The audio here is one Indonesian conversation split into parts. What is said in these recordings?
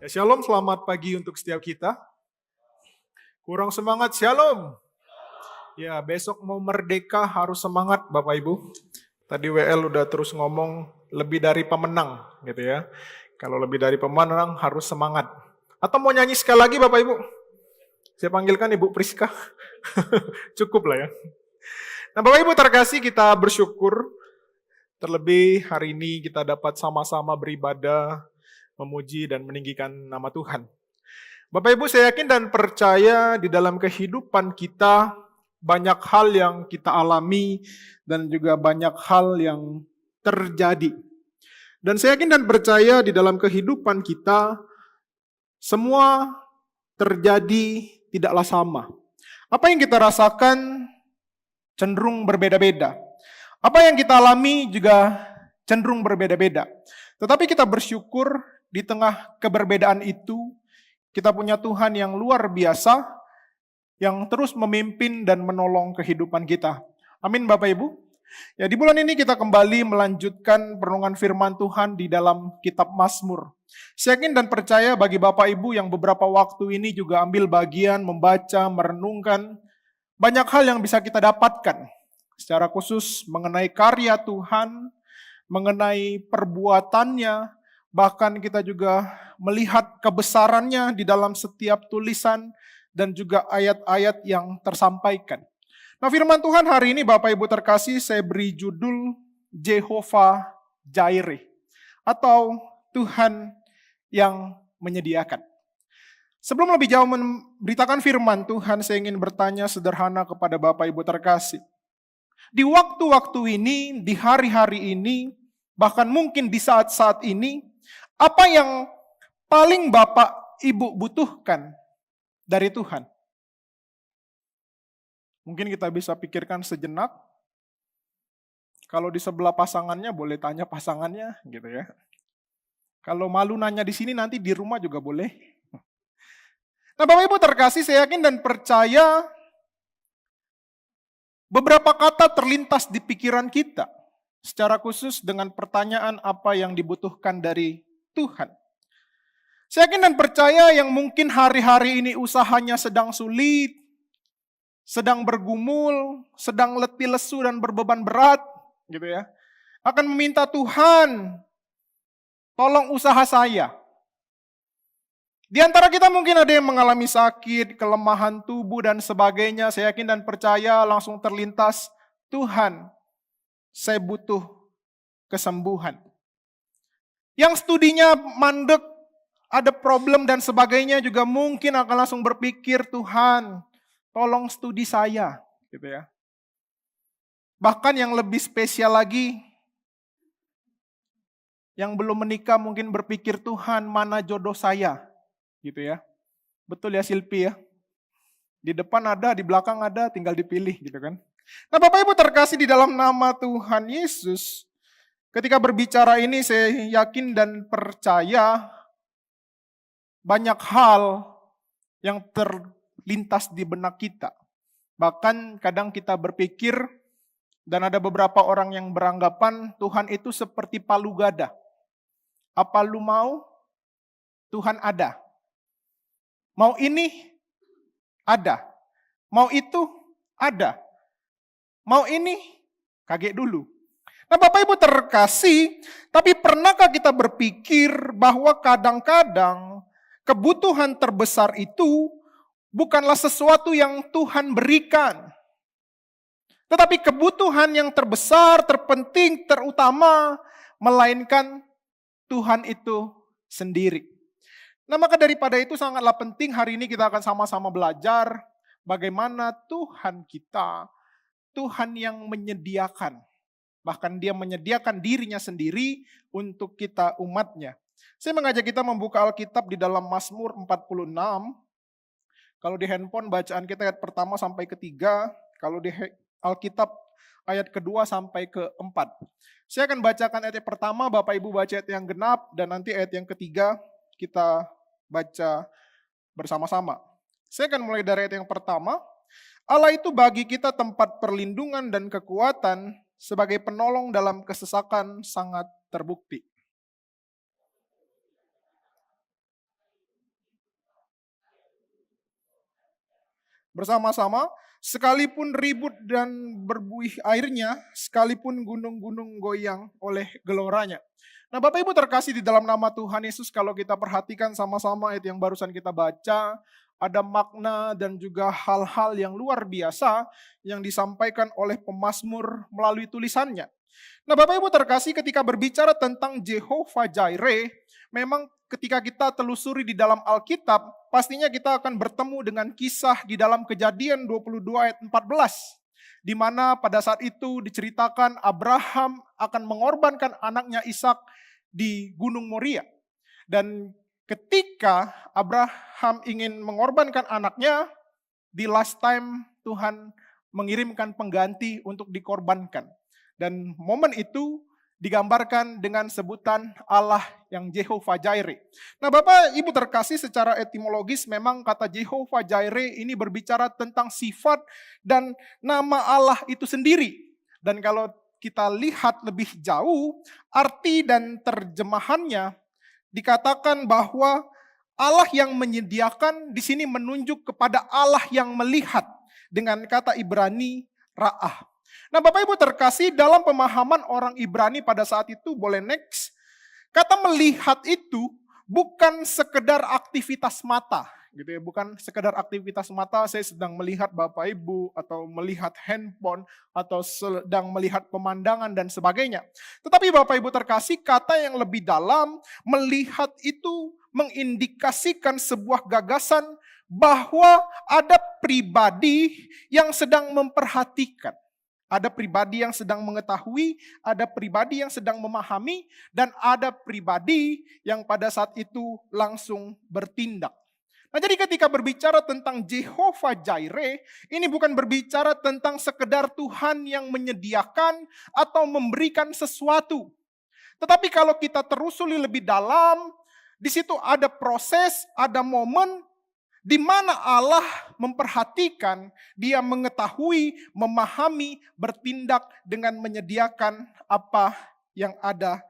Ya, shalom, selamat pagi untuk setiap kita. Kurang semangat, shalom. Ya, besok mau merdeka harus semangat Bapak Ibu. Tadi WL udah terus ngomong lebih dari pemenang gitu ya. Kalau lebih dari pemenang harus semangat. Atau mau nyanyi sekali lagi Bapak Ibu? Saya panggilkan Ibu Priska. Cukup lah ya. Nah Bapak Ibu terkasih, kita bersyukur terlebih hari ini kita dapat sama-sama beribadah, memuji dan meninggikan nama Tuhan. Bapak Ibu, saya yakin dan percaya di dalam kehidupan kita banyak hal yang kita alami dan juga banyak hal yang terjadi. Dan saya yakin dan percaya di dalam kehidupan kita semua terjadi tidaklah sama. Apa yang kita rasakan cenderung berbeda-beda. Apa yang kita alami juga cenderung berbeda-beda. Tetapi kita bersyukur di tengah keberbedaan itu, kita punya Tuhan yang luar biasa, yang terus memimpin dan menolong kehidupan kita. Amin Bapak Ibu. Ya, di bulan ini kita kembali melanjutkan perenungan firman Tuhan di dalam kitab Mazmur. Saya yakin dan percaya bagi Bapak Ibu yang beberapa waktu ini juga ambil bagian membaca, merenungkan, banyak hal yang bisa kita dapatkan. Secara khusus mengenai karya Tuhan, mengenai perbuatannya, bahkan kita juga melihat kebesarannya di dalam setiap tulisan dan juga ayat-ayat yang tersampaikan. Nah firman Tuhan hari ini Bapak Ibu terkasih saya beri judul Jehovah Jireh atau Tuhan yang menyediakan. Sebelum lebih jauh memberitakan firman Tuhan, saya ingin bertanya sederhana kepada Bapak Ibu terkasih. Di waktu-waktu ini, di hari-hari ini, bahkan mungkin di saat-saat ini, apa yang paling Bapak Ibu butuhkan dari Tuhan? Mungkin kita bisa pikirkan sejenak. Kalau di sebelah pasangannya, boleh tanya pasangannya, gitu ya. Kalau malu nanya di sini, nanti di rumah juga boleh. Nah, Bapak Ibu terkasih, saya yakin dan percaya beberapa kata terlintas di pikiran kita. Secara khusus dengan pertanyaan apa yang dibutuhkan dari Tuhan. Saya yakin dan percaya yang mungkin hari-hari ini usahanya sedang sulit, sedang bergumul, sedang letih lesu dan berbeban berat, gitu ya. Akan meminta Tuhan, tolong usaha saya. Di antara kita mungkin ada yang mengalami sakit, kelemahan tubuh dan sebagainya. Saya yakin dan percaya langsung terlintas, Tuhan, saya butuh kesembuhan. Yang studinya mandek, ada problem dan sebagainya juga mungkin akan langsung berpikir, Tuhan, tolong studi saya, gitu ya. Bahkan yang lebih spesial lagi, yang belum menikah mungkin berpikir, Tuhan, mana jodoh saya, gitu ya. Betul ya Silpi ya. Di depan ada, di belakang ada, tinggal dipilih, gitu kan. Nah, Bapak Ibu terkasih di dalam nama Tuhan Yesus, ketika berbicara ini saya yakin dan percaya banyak hal yang terlintas di benak kita. Bahkan kadang kita berpikir dan ada beberapa orang yang beranggapan Tuhan itu seperti palu gada. Apa lu mau? Tuhan ada. Mau ini? Ada. Mau itu? Ada. Mau ini? Kaget dulu. Nah Bapak Ibu terkasih, tapi pernahkah kita berpikir bahwa kadang-kadang kebutuhan terbesar itu bukanlah sesuatu yang Tuhan berikan. Tetapi kebutuhan yang terbesar, terpenting, terutama, melainkan Tuhan itu sendiri. Nah maka daripada itu sangatlah penting hari ini kita akan sama-sama belajar bagaimana Tuhan kita, Tuhan yang menyediakan. Bahkan dia menyediakan dirinya sendiri untuk kita umatnya. Saya mengajak kita membuka Alkitab di dalam Mazmur 46. Kalau di handphone bacaan kita ayat pertama sampai ketiga. Kalau di Alkitab ayat kedua sampai keempat. Saya akan bacakan ayat yang pertama, Bapak Ibu baca ayat yang genap, dan nanti ayat yang ketiga kita baca bersama-sama. Saya akan mulai dari ayat yang pertama. Allah itu bagi kita tempat perlindungan dan kekuatan, sebagai penolong dalam kesesakan sangat terbukti. bersama-sama, sekalipun ribut dan berbuih airnya, sekalipun gunung-gunung goyang oleh geloranya. Nah, Bapak Ibu terkasih di dalam nama Tuhan Yesus, kalau kita perhatikan sama-sama ayat yang barusan kita baca, ada makna dan juga hal-hal yang luar biasa yang disampaikan oleh pemazmur melalui tulisannya. Nah, Bapak Ibu terkasih, ketika berbicara tentang Jehovah Jireh, memang ketika kita telusuri di dalam Alkitab, pastinya kita akan bertemu dengan kisah di dalam Kejadian 22 ayat 14, di mana pada saat itu diceritakan Abraham akan mengorbankan anaknya Ishak di Gunung Moria. Dan ketika Abraham ingin mengorbankan anaknya, di last time Tuhan mengirimkan pengganti untuk dikorbankan. Dan momen itu digambarkan dengan sebutan Allah yang Jehovah Jireh. Nah, Bapak Ibu terkasih, secara etimologis memang kata Jehovah Jireh ini berbicara tentang sifat dan nama Allah itu sendiri. Dan kalau kita lihat lebih jauh, arti dan terjemahannya dikatakan bahwa Allah yang menyediakan di sini menunjuk kepada Allah yang melihat dengan kata Ibrani Ra'ah. Nah, Bapak Ibu terkasih, dalam pemahaman orang Ibrani pada saat itu, boleh next, kata melihat itu bukan sekedar aktivitas mata, gitu ya, bukan sekedar aktivitas mata, saya sedang melihat Bapak Ibu atau melihat handphone atau sedang melihat pemandangan dan sebagainya. Tetapi Bapak Ibu terkasih, kata yang lebih dalam, melihat itu mengindikasikan sebuah gagasan bahwa ada pribadi yang sedang memperhatikan. Ada pribadi yang sedang mengetahui, ada pribadi yang sedang memahami, dan ada pribadi yang pada saat itu langsung bertindak. Nah, jadi ketika berbicara tentang Jehovah Jireh, ini bukan berbicara tentang sekedar Tuhan yang menyediakan atau memberikan sesuatu. Tetapi kalau kita terusuli lebih dalam, di situ ada proses, ada momen di mana Allah memperhatikan, Dia mengetahui, memahami, bertindak dengan menyediakan apa yang ada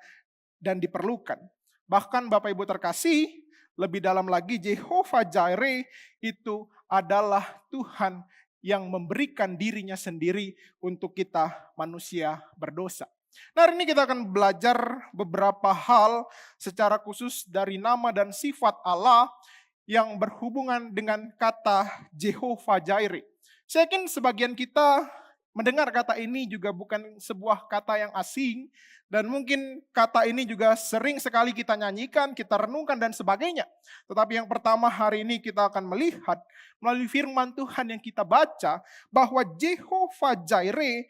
dan diperlukan. Bahkan Bapak Ibu terkasih, lebih dalam lagi Jehovah Jireh itu adalah Tuhan yang memberikan dirinya sendiri untuk kita manusia berdosa. Nah, hari ini kita akan belajar beberapa hal secara khusus dari nama dan sifat Allah yang berhubungan dengan kata Jehovah Jireh. Saya yakin sebagian kita mendengar kata ini juga bukan sebuah kata yang asing, dan mungkin kata ini juga sering sekali kita nyanyikan, kita renungkan dan sebagainya. Tetapi yang pertama hari ini kita akan melihat melalui firman Tuhan yang kita baca bahwa Jehovah Jireh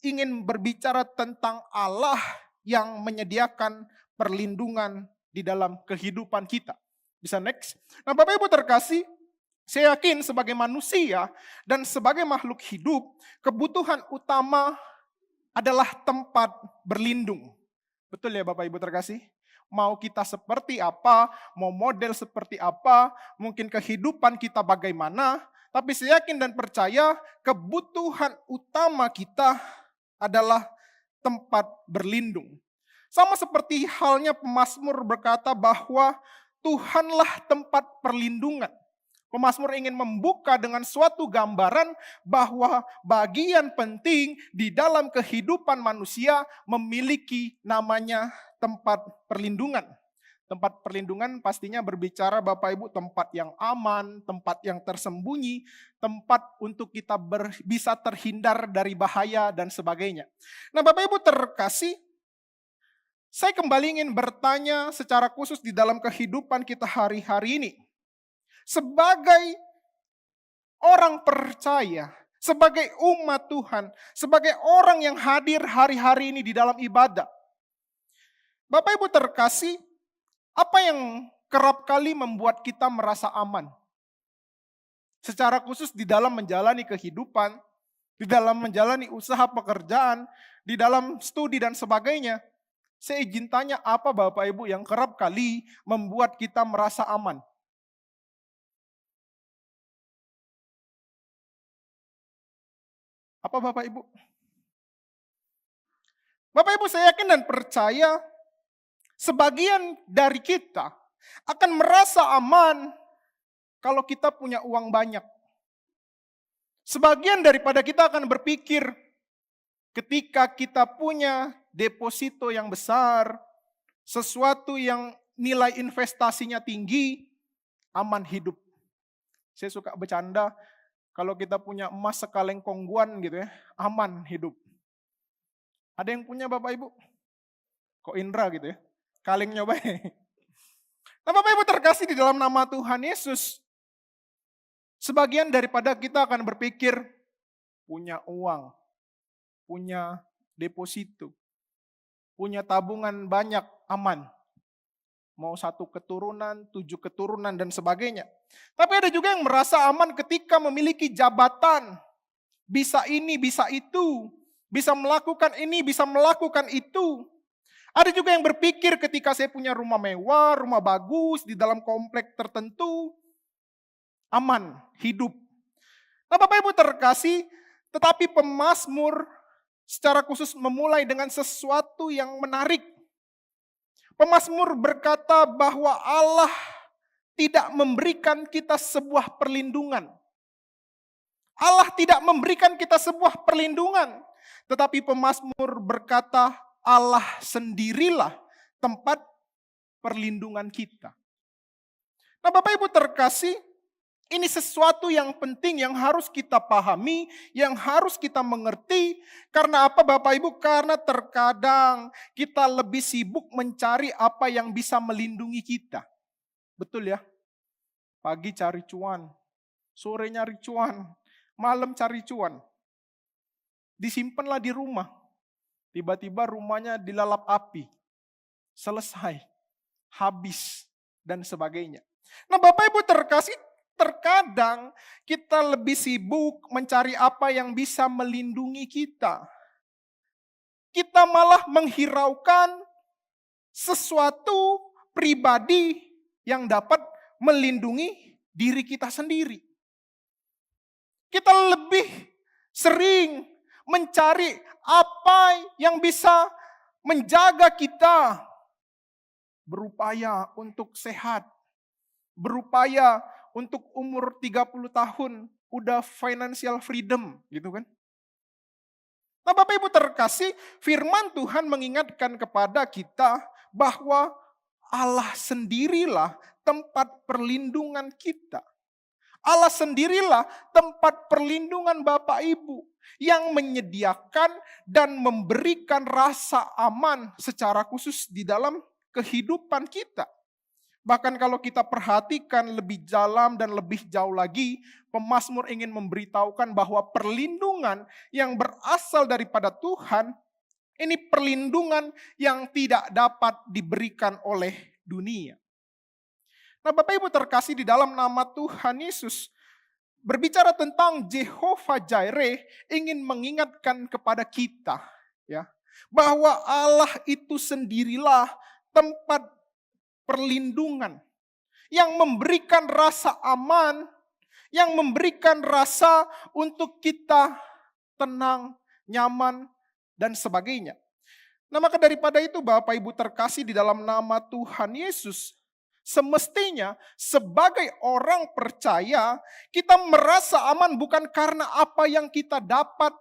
ingin berbicara tentang Allah yang menyediakan perlindungan di dalam kehidupan kita. Bisa next. Nah, Bapak Ibu terkasih, saya yakin sebagai manusia dan sebagai makhluk hidup, kebutuhan utama adalah tempat berlindung. Betul ya Bapak Ibu terkasih? Mau kita seperti apa, mau model seperti apa, mungkin kehidupan kita bagaimana, tapi saya yakin dan percaya kebutuhan utama kita adalah tempat berlindung. Sama seperti halnya pemazmur berkata bahwa Tuhanlah tempat perlindungan. Pemazmur ingin membuka dengan suatu gambaran bahwa bagian penting di dalam kehidupan manusia memiliki namanya tempat perlindungan. Tempat perlindungan pastinya berbicara Bapak Ibu tempat yang aman, tempat yang tersembunyi, tempat untuk kita bisa terhindar dari bahaya dan sebagainya. Nah, Bapak Ibu terkasih, saya kembali ingin bertanya secara khusus di dalam kehidupan kita hari-hari ini. Sebagai orang percaya, sebagai umat Tuhan, sebagai orang yang hadir hari-hari ini di dalam ibadah. Bapak Ibu terkasih, apa yang kerap kali membuat kita merasa aman? Secara khusus di dalam menjalani kehidupan, di dalam menjalani usaha pekerjaan, di dalam studi dan sebagainya. Saya izin tanya, apa Bapak Ibu yang kerap kali membuat kita merasa aman? Apa Bapak Ibu? Bapak Ibu, saya yakin dan percaya sebagian dari kita akan merasa aman kalau kita punya uang banyak. Sebagian daripada kita akan berpikir ketika kita punya deposito yang besar, sesuatu yang nilai investasinya tinggi, aman hidup. Saya suka bercanda, kalau kita punya emas sekaleng kongguan gitu ya, aman hidup. Ada yang punya Bapak Ibu? Kok Indra gitu ya? Kaleng nyoba. Nah Bapak Ibu terkasih di dalam nama Tuhan Yesus, sebagian daripada kita akan berpikir punya uang, punya deposito, punya tabungan banyak, aman. Mau 1 keturunan, 7 keturunan, dan sebagainya. Tapi ada juga yang merasa aman ketika memiliki jabatan. Bisa ini, bisa itu. Bisa melakukan ini, bisa melakukan itu. Ada juga yang berpikir ketika saya punya rumah mewah, rumah bagus, di dalam komplek tertentu, aman, hidup. Nah Bapak Ibu terkasih, tetapi pemazmur secara khusus memulai dengan sesuatu yang menarik. Pemazmur berkata bahwa Allah tidak memberikan kita sebuah perlindungan. Allah tidak memberikan kita sebuah perlindungan. Tetapi pemazmur berkata Allah sendirilah tempat perlindungan kita. Nah Bapak Ibu terkasih, ini sesuatu yang penting yang harus kita pahami, yang harus kita mengerti. Karena apa Bapak Ibu? Karena terkadang kita lebih sibuk mencari apa yang bisa melindungi kita. Betul ya? Pagi cari cuan, sore nyari cuan, malam cari cuan. Disimpanlah di rumah. Tiba-tiba rumahnya dilalap api. Selesai. Habis. Dan sebagainya. Nah Bapak Ibu terkasih, terkadang kita lebih sibuk mencari apa yang bisa melindungi kita. Kita malah menghiraukan sesuatu pribadi yang dapat melindungi diri kita sendiri. Kita lebih sering mencari apa yang bisa menjaga kita. Berupaya untuk sehat. Berupaya untuk umur 30 tahun udah financial freedom gitu kan. Nah Bapak Ibu terkasih, firman Tuhan mengingatkan kepada kita bahwa Allah sendirilah tempat perlindungan kita. Allah sendirilah tempat perlindungan Bapak Ibu yang menyediakan dan memberikan rasa aman secara khusus di dalam kehidupan kita. Bahkan kalau kita perhatikan lebih dalam dan lebih jauh lagi, pemazmur ingin memberitahukan bahwa perlindungan yang berasal daripada Tuhan, ini perlindungan yang tidak dapat diberikan oleh dunia. Nah Bapak Ibu terkasih di dalam nama Tuhan Yesus, berbicara tentang Jehovah Jireh, ingin mengingatkan kepada kita ya bahwa Allah itu sendirilah tempat perlindungan yang memberikan rasa aman, yang memberikan rasa untuk kita tenang, nyaman, dan sebagainya. Nah maka daripada itu Bapak Ibu terkasih di dalam nama Tuhan Yesus, semestinya sebagai orang percaya kita merasa aman bukan karena apa yang kita dapat,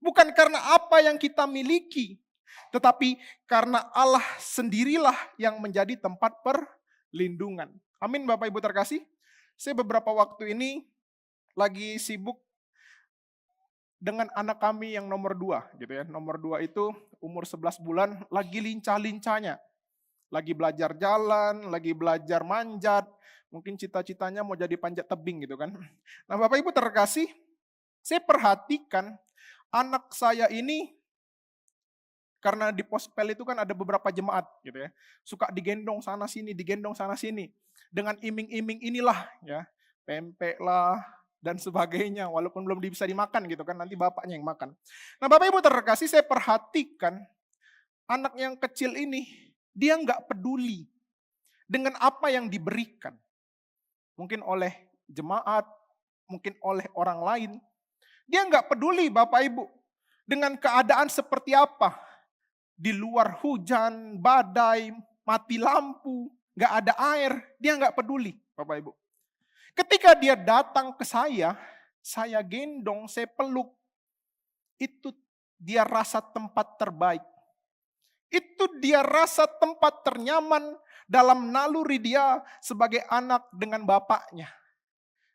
bukan karena apa yang kita miliki, tetapi karena Allah sendirilah yang menjadi tempat perlindungan. Amin Bapak Ibu terkasih. Saya beberapa waktu ini lagi sibuk dengan anak kami yang nomor 2 gitu ya. Nomor 2 itu umur 11 bulan lagi lincah-lincahnya. Lagi belajar jalan, lagi belajar manjat. Mungkin cita-citanya mau jadi panjat tebing gitu kan. Nah Bapak Ibu terkasih, saya perhatikan anak saya ini, karena di Pospel itu kan ada beberapa jemaat gitu ya. Suka digendong sana sini, digendong sana sini. Dengan iming-iming inilah ya, pempek lah dan sebagainya, walaupun belum bisa dimakan gitu kan, nanti bapaknya yang makan. Nah Bapak Ibu terkasih, saya perhatikan anak yang kecil ini, dia nggak peduli dengan apa yang diberikan. Mungkin oleh jemaat, mungkin oleh orang lain. Dia nggak peduli Bapak Ibu dengan keadaan seperti apa. Di luar hujan, badai, mati lampu, nggak ada air, dia nggak peduli Bapak Ibu. Ketika dia datang ke saya saya gendong, saya peluk, itu dia rasa tempat terbaik. Itu dia rasa tempat ternyaman dalam naluri dia sebagai anak dengan bapaknya.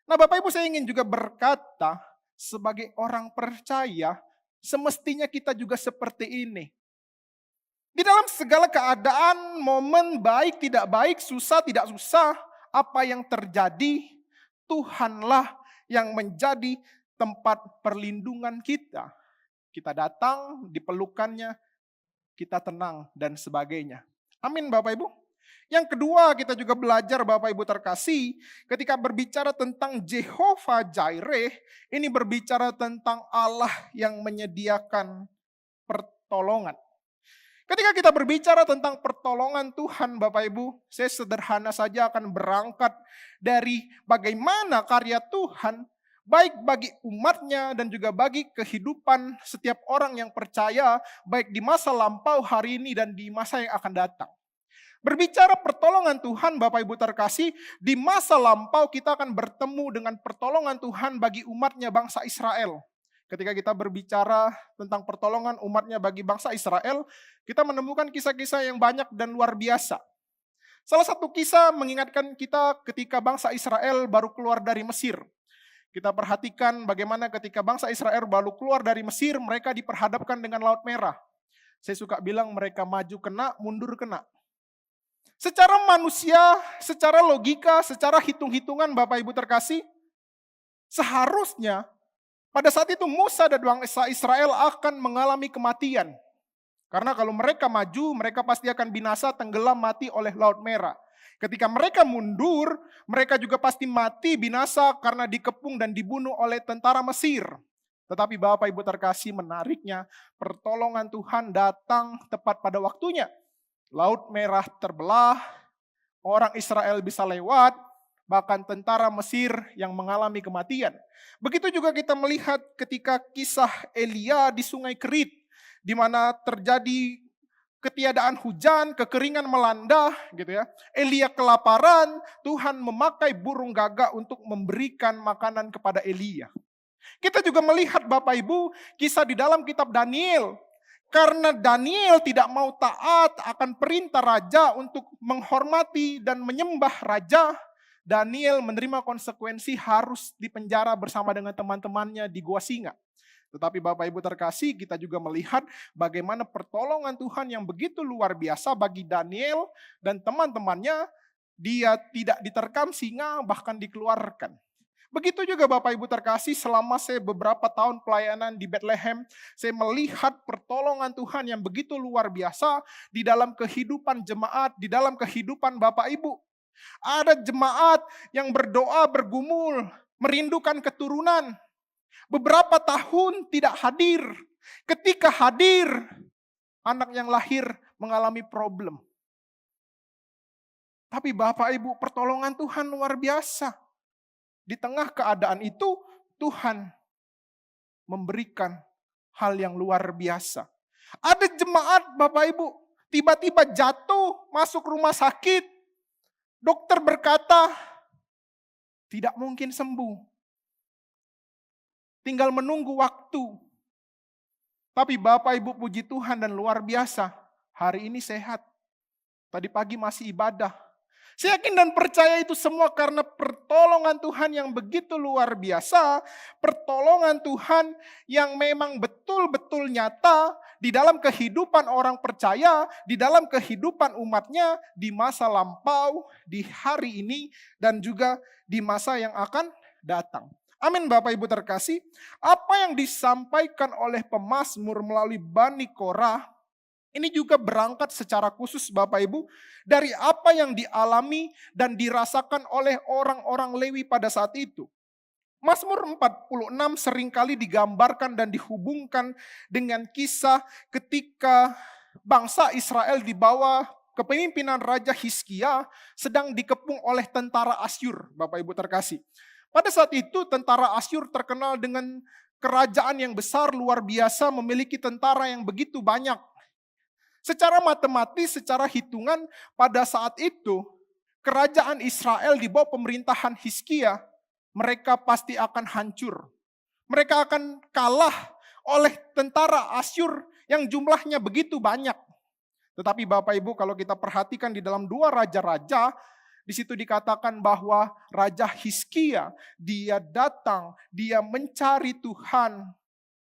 Nah, Bapak Ibu, saya ingin juga berkata, sebagai orang percaya, semestinya kita juga seperti ini. Di dalam segala keadaan, momen baik, tidak baik, susah, tidak susah, apa yang terjadi, Tuhanlah yang menjadi tempat perlindungan kita. Kita datang, dipelukannya, kita tenang, dan sebagainya. Amin, Bapak Ibu. Yang kedua, kita juga belajar, Bapak Ibu terkasih, ketika berbicara tentang Jehovah Jireh, ini berbicara tentang Allah yang menyediakan pertolongan. Ketika kita berbicara tentang pertolongan Tuhan, Bapak Ibu, saya sederhana saja akan berangkat dari bagaimana karya Tuhan, baik bagi umatnya dan juga bagi kehidupan setiap orang yang percaya, baik di masa lampau hari ini dan di masa yang akan datang. Berbicara pertolongan Tuhan, Bapak Ibu terkasih, di masa lampau kita akan bertemu dengan pertolongan Tuhan bagi umatnya bangsa Israel. Ketika kita berbicara tentang pertolongan umatnya bagi bangsa Israel, kita menemukan kisah-kisah yang banyak dan luar biasa. Salah satu kisah mengingatkan kita ketika bangsa Israel baru keluar dari Mesir. Kita perhatikan bagaimana ketika bangsa Israel baru keluar dari Mesir, mereka diperhadapkan dengan Laut Merah. Saya suka bilang mereka maju kena, mundur kena. Secara manusia, secara logika, secara hitung-hitungan Bapak Ibu terkasih, seharusnya pada saat itu Musa dan bangsa Israel akan mengalami kematian. Karena kalau mereka maju, mereka pasti akan binasa, tenggelam, mati oleh Laut Merah. Ketika mereka mundur, mereka juga pasti mati, binasa karena dikepung dan dibunuh oleh tentara Mesir. Tetapi Bapak Ibu terkasih, menariknya, pertolongan Tuhan datang tepat pada waktunya. Laut Merah terbelah, orang Israel bisa lewat, bahkan tentara Mesir yang mengalami kematian. Begitu juga kita melihat ketika kisah Elia di Sungai Kerit, di mana terjadi ketiadaan hujan, kekeringan melanda, gitu ya. Elia kelaparan, Tuhan memakai burung gagak untuk memberikan makanan kepada Elia. Kita juga melihat Bapak Ibu, kisah di dalam kitab Daniel. Karena Daniel tidak mau taat akan perintah raja untuk menghormati dan menyembah raja, Daniel menerima konsekuensi harus dipenjara bersama dengan teman-temannya di Gua Singa. Tetapi Bapak Ibu terkasih, kita juga melihat bagaimana pertolongan Tuhan yang begitu luar biasa bagi Daniel dan teman-temannya. Dia tidak diterkam singa, bahkan dikeluarkan. Begitu juga Bapak Ibu terkasih, selama saya beberapa tahun pelayanan di Bethlehem, saya melihat pertolongan Tuhan yang begitu luar biasa di dalam kehidupan jemaat, di dalam kehidupan Bapak Ibu. Ada jemaat yang berdoa, bergumul, merindukan keturunan. Beberapa tahun tidak hadir. Ketika hadir, anak yang lahir mengalami problem. Tapi Bapak Ibu, pertolongan Tuhan luar biasa. Di tengah keadaan itu, Tuhan memberikan hal yang luar biasa. Ada jemaat Bapak Ibu, tiba-tiba jatuh, masuk rumah sakit. Dokter berkata, tidak mungkin sembuh. Tinggal menunggu waktu. Tapi Bapak Ibu puji Tuhan dan luar biasa. Hari ini sehat. Tadi pagi masih ibadah. Saya yakin dan percaya itu semua karena pertolongan Tuhan yang begitu luar biasa. Pertolongan Tuhan yang memang betul-betul nyata di dalam kehidupan orang percaya, di dalam kehidupan umatnya, di masa lampau, di hari ini, dan juga di masa yang akan datang. Amin Bapak Ibu terkasih. Apa yang disampaikan oleh pemazmur melalui Bani Korah, ini juga berangkat secara khusus Bapak Ibu dari apa yang dialami dan dirasakan oleh orang-orang Lewi pada saat itu. Mazmur 46 seringkali digambarkan dan dihubungkan dengan kisah ketika bangsa Israel di bawah kepemimpinan Raja Hizkia sedang dikepung oleh tentara Asyur, Bapak Ibu terkasih. Pada saat itu tentara Asyur terkenal dengan kerajaan yang besar, luar biasa, memiliki tentara yang begitu banyak. Secara matematis, secara hitungan, pada saat itu, kerajaan Israel di bawah pemerintahan Hizkia, mereka pasti akan hancur. Mereka akan kalah oleh tentara Asyur yang jumlahnya begitu banyak. Tetapi Bapak Ibu, kalau kita perhatikan di dalam 2 raja-raja, di situ dikatakan bahwa Raja Hizkia, dia datang, dia mencari Tuhan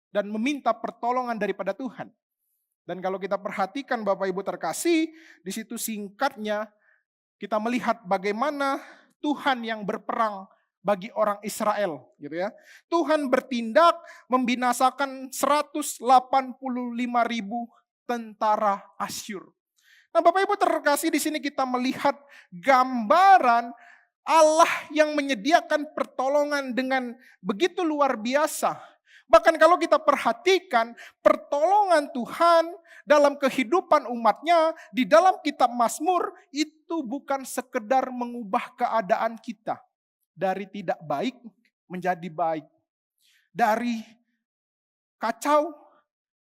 dan meminta pertolongan daripada Tuhan. Dan kalau kita perhatikan Bapak Ibu terkasih, di situ singkatnya kita melihat bagaimana Tuhan yang berperang bagi orang Israel, gitu ya. Tuhan bertindak membinasakan 185.000 tentara Asyur. Nah, Bapak Ibu terkasih, di sini kita melihat gambaran Allah yang menyediakan pertolongan dengan begitu luar biasa. Bahkan kalau kita perhatikan pertolongan Tuhan dalam kehidupan umatnya di dalam kitab Mazmur itu bukan sekedar mengubah keadaan kita dari tidak baik menjadi baik, dari kacau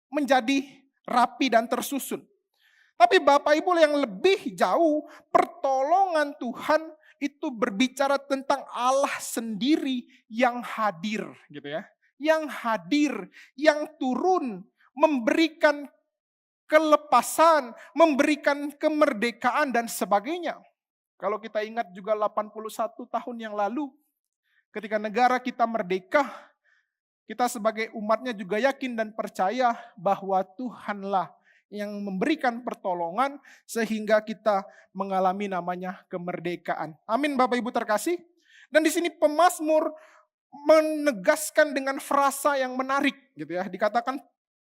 menjadi rapi dan tersusun. Tapi Bapak Ibu yang lebih jauh, pertolongan Tuhan itu berbicara tentang Allah sendiri yang hadir, gitu ya. Yang hadir, yang turun, memberikan kelepasan, memberikan kemerdekaan dan sebagainya. Kalau kita ingat juga 81 tahun yang lalu, ketika negara kita merdeka, kita sebagai umatnya juga yakin dan percaya bahwa Tuhanlah yang memberikan pertolongan sehingga kita mengalami namanya kemerdekaan. Amin Bapak Ibu terkasih. Dan di sini pemazmur menegaskan dengan frasa yang menarik, gitu ya. Dikatakan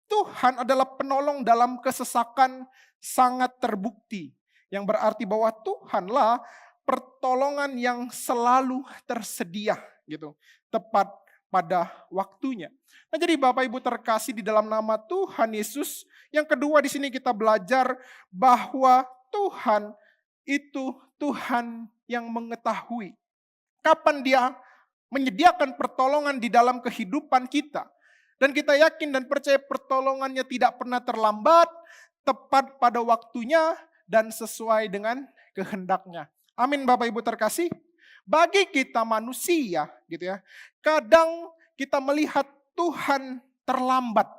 Tuhan adalah penolong dalam kesesakan sangat terbukti. Yang berarti bahwa Tuhanlah pertolongan yang selalu tersedia, gitu. Tepat pada waktunya. Nah, jadi Bapak Ibu terkasih di dalam nama Tuhan Yesus, yang kedua di sini kita belajar bahwa Tuhan itu Tuhan yang mengetahui kapan Dia menyediakan pertolongan di dalam kehidupan kita. Dan kita yakin dan percaya pertolongannya tidak pernah terlambat, tepat pada waktunya dan sesuai dengan kehendaknya. Amin Bapak Ibu terkasih. Bagi kita manusia, gitu ya, kadang kita melihat Tuhan terlambat.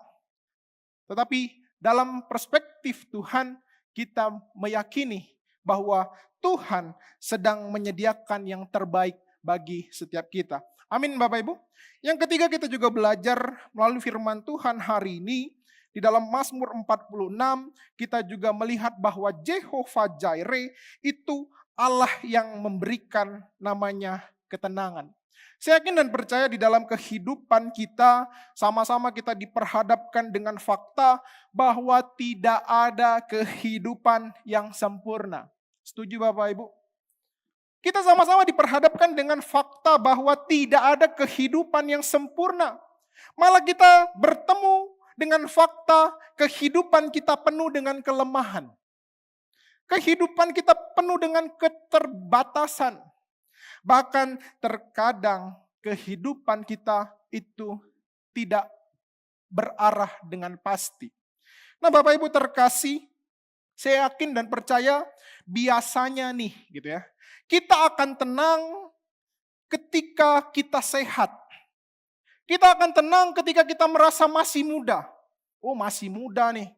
Tetapi dalam perspektif Tuhan, kita meyakini bahwa Tuhan sedang menyediakan yang terbaik bagi setiap kita. Amin Bapak Ibu. Yang ketiga kita juga belajar melalui firman Tuhan hari ini. Di dalam Mazmur 46 kita juga melihat bahwa Jehovah Jireh itu Allah yang memberikan namanya ketenangan. Saya yakin dan percaya di dalam kehidupan kita, sama-sama kita diperhadapkan dengan fakta bahwa tidak ada kehidupan yang sempurna. Setuju Bapak Ibu? Kita sama-sama diperhadapkan dengan fakta bahwa tidak ada kehidupan yang sempurna. Malah kita bertemu dengan fakta kehidupan kita penuh dengan kelemahan. Kehidupan kita penuh dengan keterbatasan. Bahkan terkadang kehidupan kita itu tidak berarah dengan pasti. Nah Bapak Ibu terkasih, saya yakin dan percaya biasanya nih gitu ya, kita akan tenang ketika kita sehat. Kita akan tenang ketika kita merasa masih muda. Oh masih muda nih,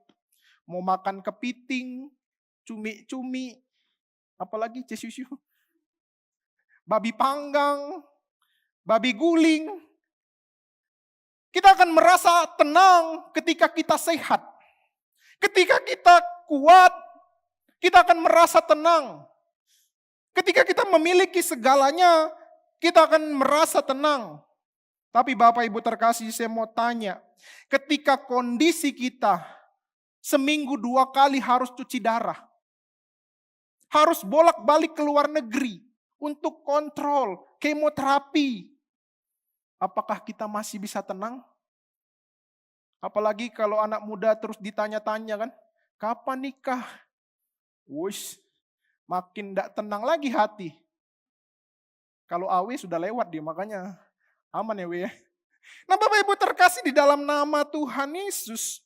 mau makan kepiting, cumi-cumi, apalagi cesusu, babi panggang, babi guling. Kita akan merasa tenang ketika kita sehat. Ketika kita kuat, kita akan merasa tenang. Ketika kita memiliki segalanya, kita akan merasa tenang. Tapi Bapak Ibu terkasih, saya mau tanya, ketika kondisi kita seminggu 2 kali harus cuci darah, harus bolak-balik ke luar negeri untuk kontrol, kemoterapi, apakah kita masih bisa tenang? Apalagi kalau anak muda terus ditanya-tanya kan, kapan nikah? Wush, makin tidak tenang lagi hati. Kalau awe sudah lewat dia, makanya aman ya we ya. Nah Bapak Ibu terkasih di dalam nama Tuhan Yesus,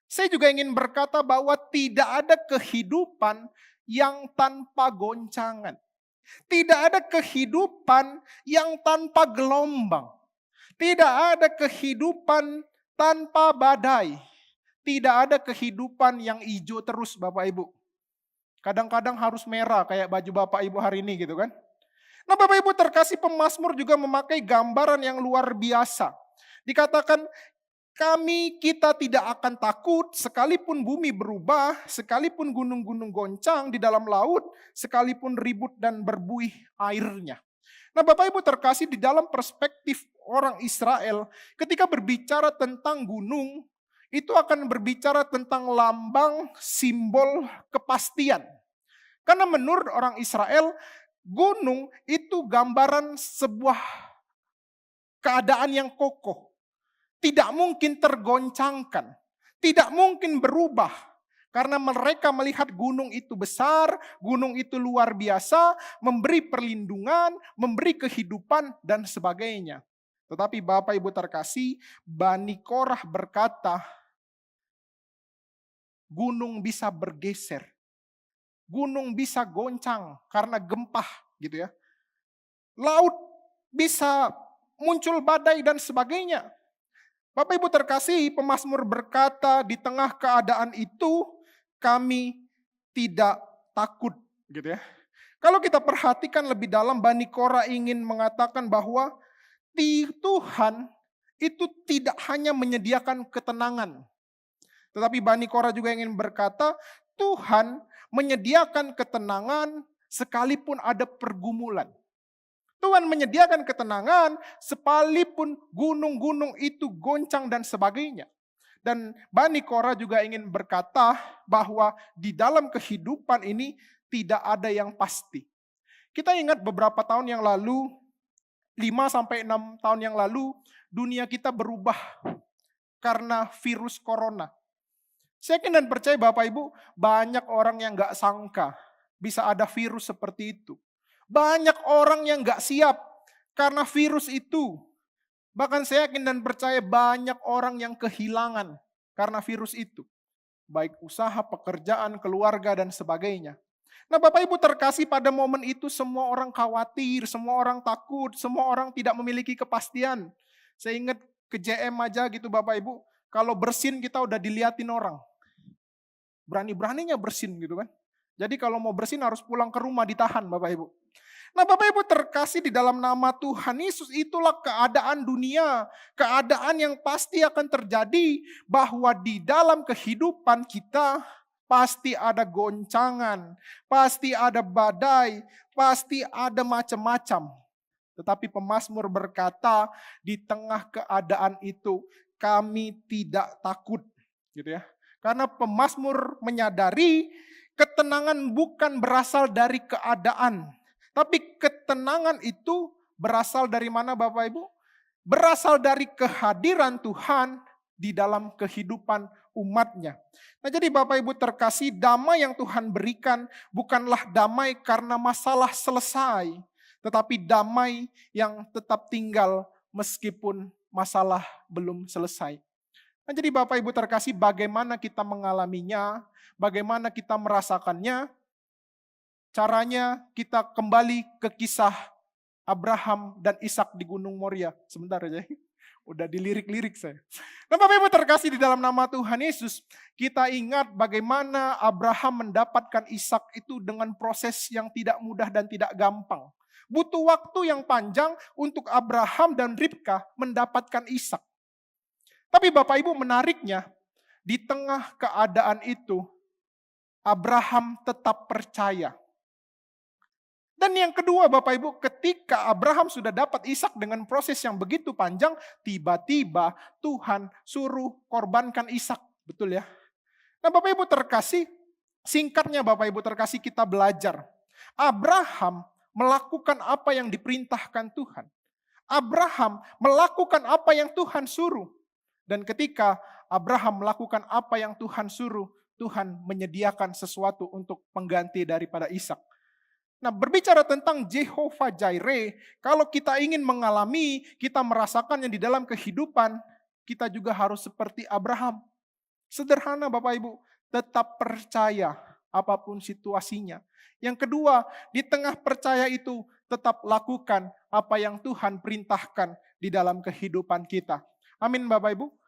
saya juga ingin berkata bahwa tidak ada kehidupan yang tanpa goncangan. Tidak ada kehidupan yang tanpa gelombang. Tidak ada kehidupan tanpa badai. Tidak ada kehidupan yang hijau terus Bapak Ibu. Kadang-kadang harus merah kayak baju Bapak Ibu hari ini gitu kan. Nah Bapak Ibu terkasih, pemazmur juga memakai gambaran yang luar biasa. Dikatakan kita tidak akan takut sekalipun bumi berubah, sekalipun gunung-gunung goncang di dalam laut, sekalipun ribut dan berbuih airnya. Nah Bapak Ibu terkasih, di dalam perspektif orang Israel, ketika berbicara tentang gunung, itu akan berbicara tentang lambang, simbol kepastian. Karena menurut orang Israel, gunung itu gambaran sebuah keadaan yang kokoh. Tidak mungkin tergoncangkan. Tidak mungkin berubah. Karena mereka melihat gunung itu besar, gunung itu luar biasa, memberi perlindungan, memberi kehidupan, dan sebagainya. Tetapi Bapak Ibu terkasih, Bani Korah berkata, gunung bisa bergeser. Gunung bisa goncang karena gempa gitu ya. Laut bisa muncul badai dan sebagainya. Bapak Ibu terkasih, pemazmur berkata di tengah keadaan itu kami tidak takut gitu ya. Kalau kita perhatikan lebih dalam, Bani Korah ingin mengatakan bahwa Tuhan itu tidak hanya menyediakan ketenangan. Tetapi Bani Korah juga ingin berkata, Tuhan menyediakan ketenangan sekalipun ada pergumulan. Tuhan menyediakan ketenangan sekalipun gunung-gunung itu goncang dan sebagainya. Dan Bani Korah juga ingin berkata bahwa di dalam kehidupan ini tidak ada yang pasti. Kita ingat beberapa tahun yang lalu, 5-6 tahun yang lalu, dunia kita berubah karena virus corona. Saya yakin dan percaya Bapak Ibu, banyak orang yang gak sangka bisa ada virus seperti itu. Banyak orang yang gak siap karena virus itu. Bahkan saya yakin dan percaya banyak orang yang kehilangan karena virus itu. Baik usaha, pekerjaan, keluarga, dan sebagainya. Nah Bapak Ibu terkasih, pada momen itu semua orang khawatir, semua orang takut, semua orang tidak memiliki kepastian. Saya ingat ke JM aja gitu Bapak Ibu, kalau bersin kita udah diliatin orang. Berani-beraninya bersin gitu kan. Jadi kalau mau bersin harus pulang ke rumah ditahan Bapak Ibu. Nah Bapak Ibu terkasih, di dalam nama Tuhan Yesus itulah keadaan dunia. Keadaan yang pasti akan terjadi bahwa di dalam kehidupan kita pasti ada goncangan, pasti ada badai, pasti ada macam-macam. Tetapi pemazmur berkata, di tengah keadaan itu kami tidak takut, gitu ya. Karena pemazmur menyadari ketenangan bukan berasal dari keadaan, tapi ketenangan itu berasal dari mana Bapak Ibu? Berasal dari kehadiran Tuhan di dalam kehidupan umatnya. Nah jadi Bapak Ibu terkasih, damai yang Tuhan berikan bukanlah damai karena masalah selesai, tetapi damai yang tetap tinggal meskipun masalah belum selesai. Nah, jadi Bapak Ibu terkasih, bagaimana kita mengalaminya, bagaimana kita merasakannya, caranya kita kembali ke kisah Abraham dan Ishak di Gunung Moria. Sebentar aja, udah dilirik-lirik saya. Nah Bapak Ibu terkasih, di dalam nama Tuhan Yesus, kita ingat bagaimana Abraham mendapatkan Ishak itu dengan proses yang tidak mudah dan tidak gampang. Butuh waktu yang panjang untuk Abraham dan Ribka mendapatkan Ishak. Tapi Bapak Ibu menariknya, di tengah keadaan itu, Abraham tetap percaya. Dan yang kedua Bapak Ibu, ketika Abraham sudah dapat Ishak dengan proses yang begitu panjang, tiba-tiba Tuhan suruh korbankan Ishak. Betul ya? Nah Bapak Ibu terkasih, singkatnya Bapak Ibu terkasih, kita belajar. Abraham melakukan apa yang diperintahkan Tuhan. Abraham melakukan apa yang Tuhan suruh. Dan ketika Abraham melakukan apa yang Tuhan suruh, Tuhan menyediakan sesuatu untuk pengganti daripada Ishak. Nah, berbicara tentang Jehovah Jireh, kalau kita ingin mengalami, kita merasakannya di dalam kehidupan, kita juga harus seperti Abraham. Sederhana Bapak Ibu, tetap percaya apapun situasinya. Yang kedua, di tengah percaya itu, tetap lakukan apa yang Tuhan perintahkan. di dalam kehidupan kita. Amin Bapak Ibu.